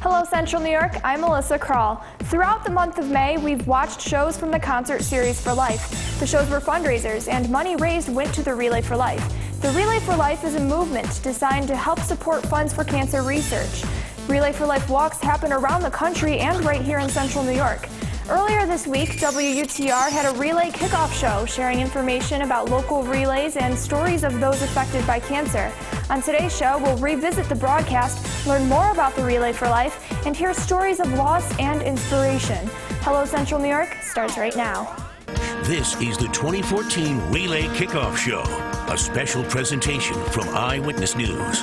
Hello Central New York, I'm Melissa Krall. Throughout the month of May, we've watched shows from the concert series For Life. The shows were fundraisers, and money raised went to the Relay for Life. The Relay for Life is a movement designed to help support funds for cancer research. Relay for Life walks happen around the country and right here in Central New York. Earlier this week, WUTR had a Relay Kickoff show sharing information about local relays and stories of those affected by cancer. On today's show, we'll revisit the broadcast, learn more about the Relay for Life, and hear stories of loss and inspiration. Hello Central New York starts right now. This is the 2014 Relay Kickoff Show, a special presentation from Eyewitness News.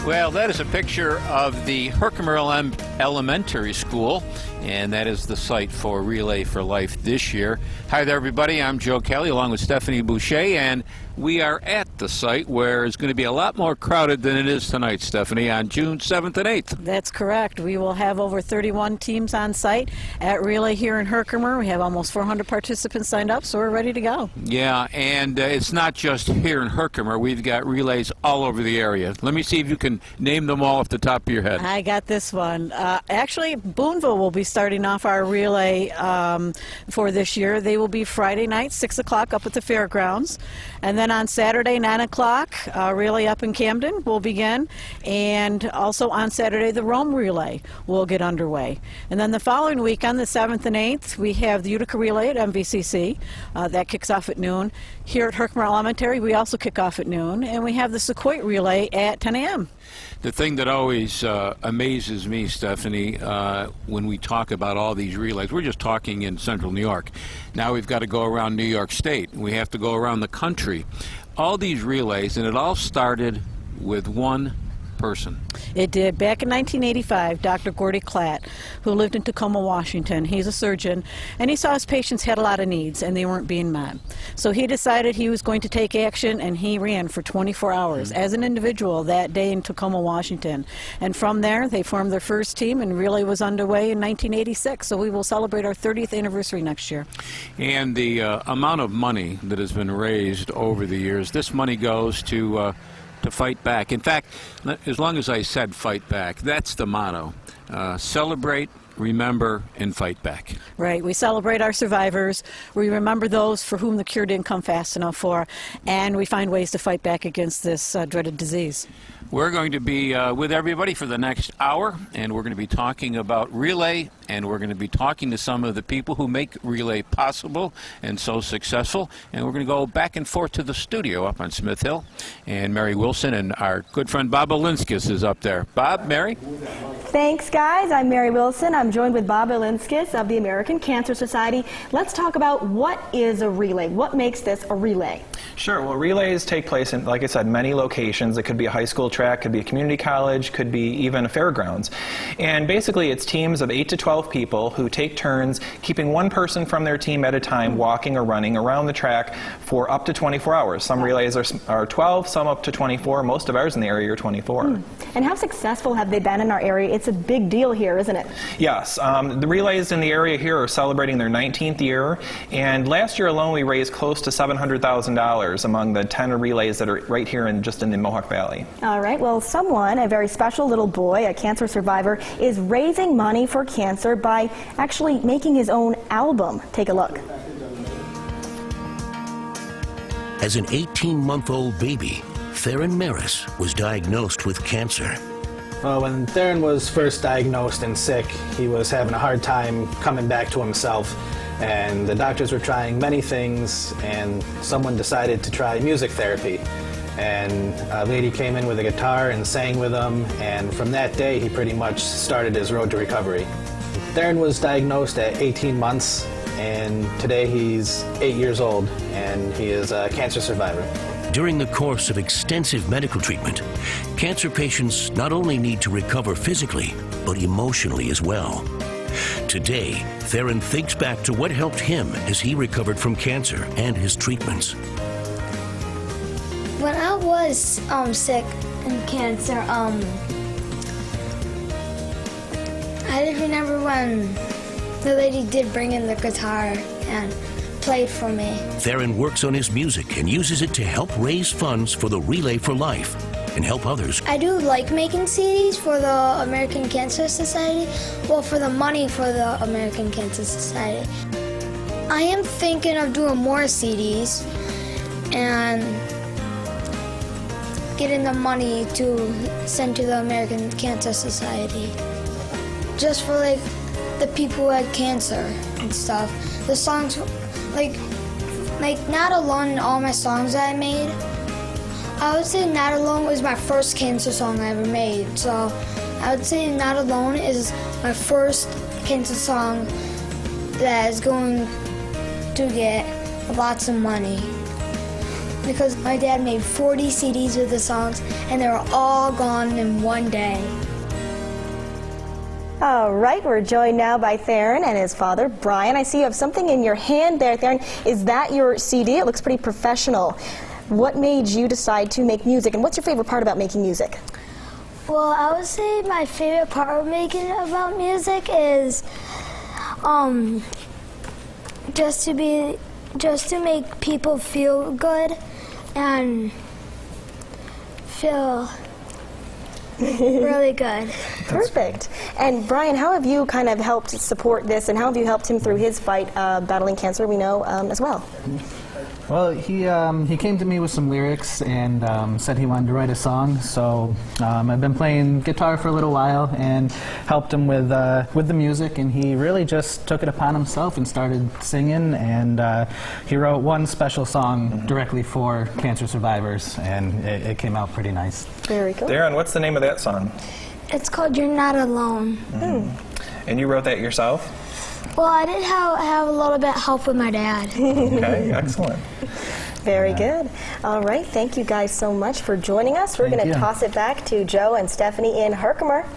Well, that is a picture of the Herkimer Elementary School, and that is the site for Relay for Life this year. Hi there, everybody. I'm Joe Kelly, along with Stephanie Boucher, and we are at the site where it's going to be a lot more crowded than it is tonight, Stephanie, on June 7th and 8th. That's correct. We will have over 31 teams on site at Relay here in Herkimer. We have almost 400 participants signed up, so we're ready to go. Yeah, and it's not just here in Herkimer. We've got relays all over the area. Let me see if you can name them all off the top of your head. I got this one. Actually, Boonville will be starting off our relay for this year. They will be Friday night, 6 o'clock up at the fairgrounds. And then on Saturday, 9 o'clock, relay up in Camden will begin. And also on Saturday, the Rome relay will get underway. And then the following week, on the 7th and 8th, we have the Utica relay at MVCC. That kicks off at noon. Here at Herkimer Elementary, we also kick off at noon. And we have the Sequoia relay at 10 a.m. The thing that always amazes me, Stephanie, when we talk about all these relays, we're just talking in Central New York. Now we've got to go around New York State. We have to go around the country. All these relays, and it all started with one person. It did. Back in 1985, Dr. Gordy Klatt, who lived in Tacoma, Washington, he's a surgeon, and he saw his patients had a lot of needs and they weren't being met. So he decided he was going to take action, and he ran for 24 hours as an individual that day in Tacoma, Washington. And from there, they formed their first team, and Relay was underway in 1986. So we will celebrate our 30th anniversary next year. And the amount of money that has been raised over the years, this money goes to fight back. In fact, as long as I said fight back, that's the motto. Celebrate, remember, and fight back. Right. We celebrate our survivors. We remember those for whom the cure didn't come fast enough for, and we find ways to fight back against this dreaded disease. We're going to be with everybody for the next hour, and we're going to be talking about Relay, and we're going to be talking to some of the people who make Relay possible and so successful. And we're going to go back and forth to the studio up on Smith Hill, and Mary Wilson and our good friend Bob Olinskis is up there. Bob, Mary? Thanks, guys. I'm Mary Wilson. I'm joined with Bob Olinskis of the American Cancer Society. Let's talk about what is a relay. What makes this a relay? Sure. Well, relays take place in, like I said, many locations. It could be a high school track, could be a community college, could be even a fairgrounds. And basically, it's teams of 8 to 12 people who take turns keeping one person from their team at a time walking or running around the track for up to 24 hours. Some relays are 12, some up to 24. Most of ours in the area are 24. And how successful have they been in our area? It's a big deal here, isn't it? Yes. The relays in the area here are celebrating their 19th year. And last year alone, we raised close to $700,000 among the 10 relays that are right here just in the Mohawk Valley. All right. Well, someone, a very special little boy, a cancer survivor, is raising money for cancer by actually making his own album. Take a look. As an 18-month-old baby, Theron Maris was diagnosed with cancer. When Theron was first diagnosed and sick, he was having a hard time coming back to himself. And the doctors were trying many things, and someone decided to try music therapy. And a lady came in with a guitar and sang with him, and from that day he pretty much started his road to recovery. Theron was diagnosed at 18 months, and today he's 8 years old, and he is a cancer survivor. During the course of extensive medical treatment, cancer patients not only need to recover physically, but emotionally as well. Today, Theron thinks back to what helped him as he recovered from cancer and his treatments. When I was sick and cancer, I did remember when the lady did bring in the guitar and played for me. Theron works on his music and uses it to help raise funds for the Relay for Life and help others. I do like making CDs for the American Cancer Society, well, for the money for the American Cancer Society. I am thinking of doing more CDs and getting the money to send to the American Cancer Society. Just for like the people who had cancer and stuff. The songs, like Not Alone, all my songs that I made, I would say Not Alone was my first cancer song I ever made. So I would say Not Alone is my first cancer song that is going to get lots of money. Because my dad made 40 CDs with the songs and they were all gone in one day. All right, we're joined now by Theron and his father, Brian. I see you have something in your hand there, Theron. Is that your CD? It looks pretty professional. What made you decide to make music, and what's your favorite part about making music? Well, I would say my favorite part of making about music is just to make people feel good and feel really good. Perfect. And Brian, how have you kind of helped support this, and how have you helped him through his fight battling cancer, we know, as well? Well, he came to me with some lyrics and said he wanted to write a song. So I've been playing guitar for a little while and helped him with the music, and he really just took it upon himself and started singing. And he wrote one special song directly for cancer survivors, and it came out pretty nice. Very cool. Darren, what's the name of that song? It's called You're Not Alone. And you wrote that yourself? Well, I did have a little bit of help with my dad. Okay, excellent. Very good. All right, thank you guys so much for joining us. We're going to toss it back to Joe and Stephanie in Herkimer.